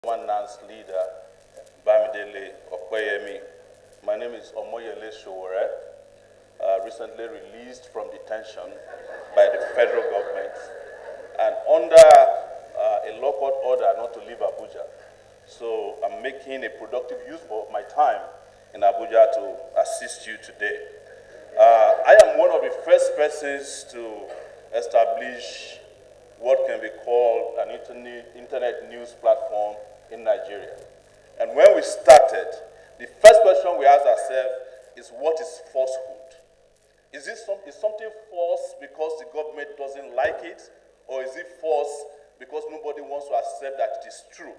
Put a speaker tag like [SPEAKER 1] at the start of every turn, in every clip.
[SPEAKER 1] Governance leader, Bamidele Okoyemi. My name is Sowore, recently released from detention by the federal government and under a law court order not to leave Abuja. So I'm making a productive use of my time in Abuja to assist you today. I am one of the first persons to establish what can be called an internet news platform in Nigeria. And when we started, the first question we asked ourselves is, what is falsehood? Is something false because the government doesn't like it, or is it false because nobody wants to accept that it is true?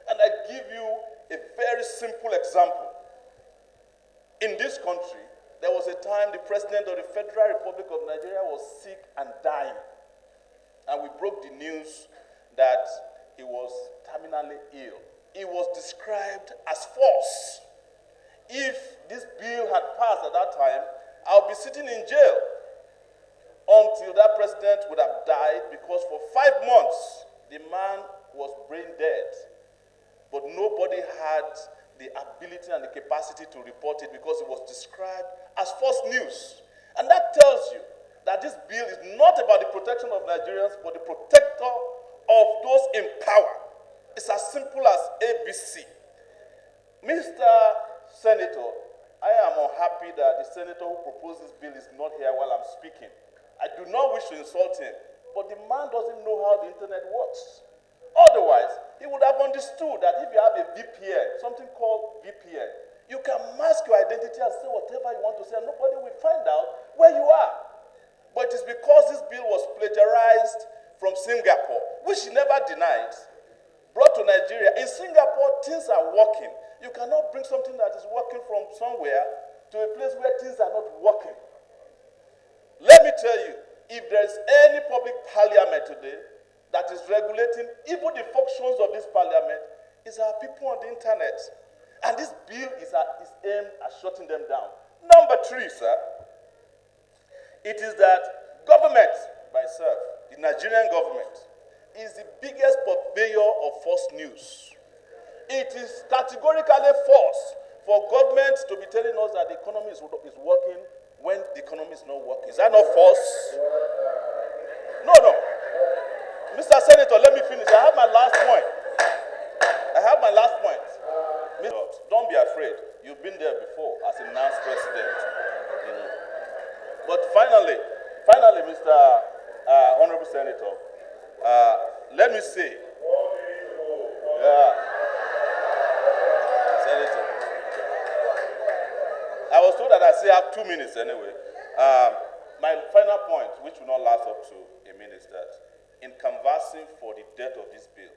[SPEAKER 1] And I give you a very simple example. In this country, there was a time the President of the Federal Republic of Nigeria was sick and dying. And we broke the news that he was terminally ill. It was described as false. If this bill had passed at that time, I would be sitting in jail until that president would have died, because for 5 months, the man was brain dead. But nobody had the ability and the capacity to report it because it was described as false news. And that tells you that this bill is not about the protection of Nigerians, but the protector of those in power. It's as simple as ABC. Mr. Senator, I am unhappy that the senator who proposed this bill is not here while I'm speaking. I do not wish to insult him, but the man doesn't know how the internet works. Otherwise, he would have understood that if you have a VPN, something called VPN, you can mask your identity and say whatever you want to say, and nobody will find out where you are. But it is because this bill was plagiarized from Singapore, which he never denied, brought to Nigeria. In Singapore, things are working. You cannot bring something that is working from somewhere to a place where things are not working. Let me tell you, if there is any public parliament today that is regulating even the functions of this parliament, is our people on the internet. And this bill is aimed at shutting them down. Number 3, sir, it is that government by itself, the Nigerian government, is the biggest purveyor of false news. It is categorically false for government to be telling us that the economy is working when the economy is not working. Is that not false? No. Mr. Senator, let me finish. I have my last point. Don't be afraid. You've been there before as a NANS president. You know. But finally, Mr. Honorable Senator, let me say, Senator, I was told that I still have 2 minutes anyway. My final point, which will not last up to a minute, is that in canvassing for the death of this bill,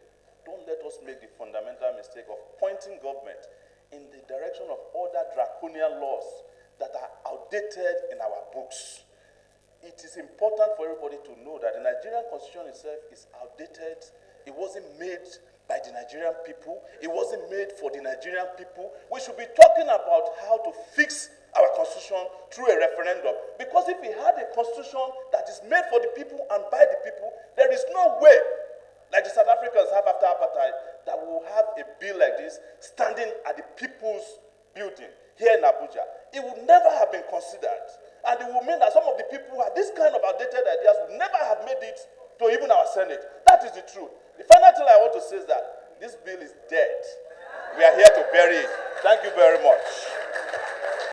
[SPEAKER 1] don't let us make the fundamental mistake of pointing government in the direction of other draconian laws that are outdated in our books. It is important for everybody to know that the Nigerian Constitution itself is outdated. It wasn't made by the Nigerian people. It wasn't made for the Nigerian people. We should be talking about how to fix our Constitution through a referendum. Because if we had a Constitution that is made for the people and by the people, there is no way, like the South Africans have after apartheid, that we will have a bill like this standing at the people's building here in Abuja. It would never have been considered. And it will mean that some of the people who have this kind of outdated ideas would never have made it to even our Senate. That is the truth. The final thing I want to say is that this bill is dead. We are here to bury it. Thank you very much.